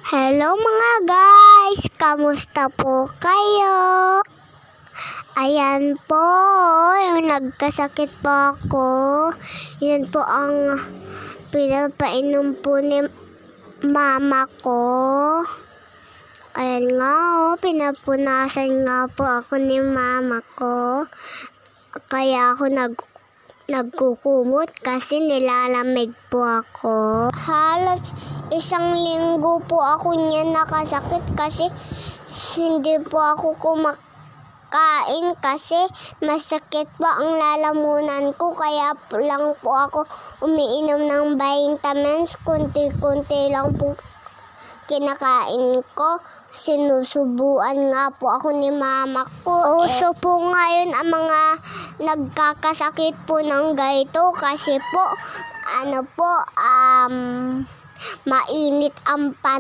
Hello mga guys! Kamusta po kayo? Ayan po, yung nagkasakit po ako. Yan po ang pinapainom po ni mama ko. Ayan nga pinapunasan nga po ako ni mama ko. Kaya ako nagkukumot kasi nilalamig po ako. Halos 1 linggo po ako niyan nakasakit kasi hindi po ako kumakain kasi masakit po ang lalamunan ko. Kaya lang po ako umiinom ng vitamins. Kunti-kunti lang po kinakain ko. Sinusubuan nga po ako ni mama ko. Uso po ngayon ang mga nagkakasakit po ng ganito kasi po mainit ang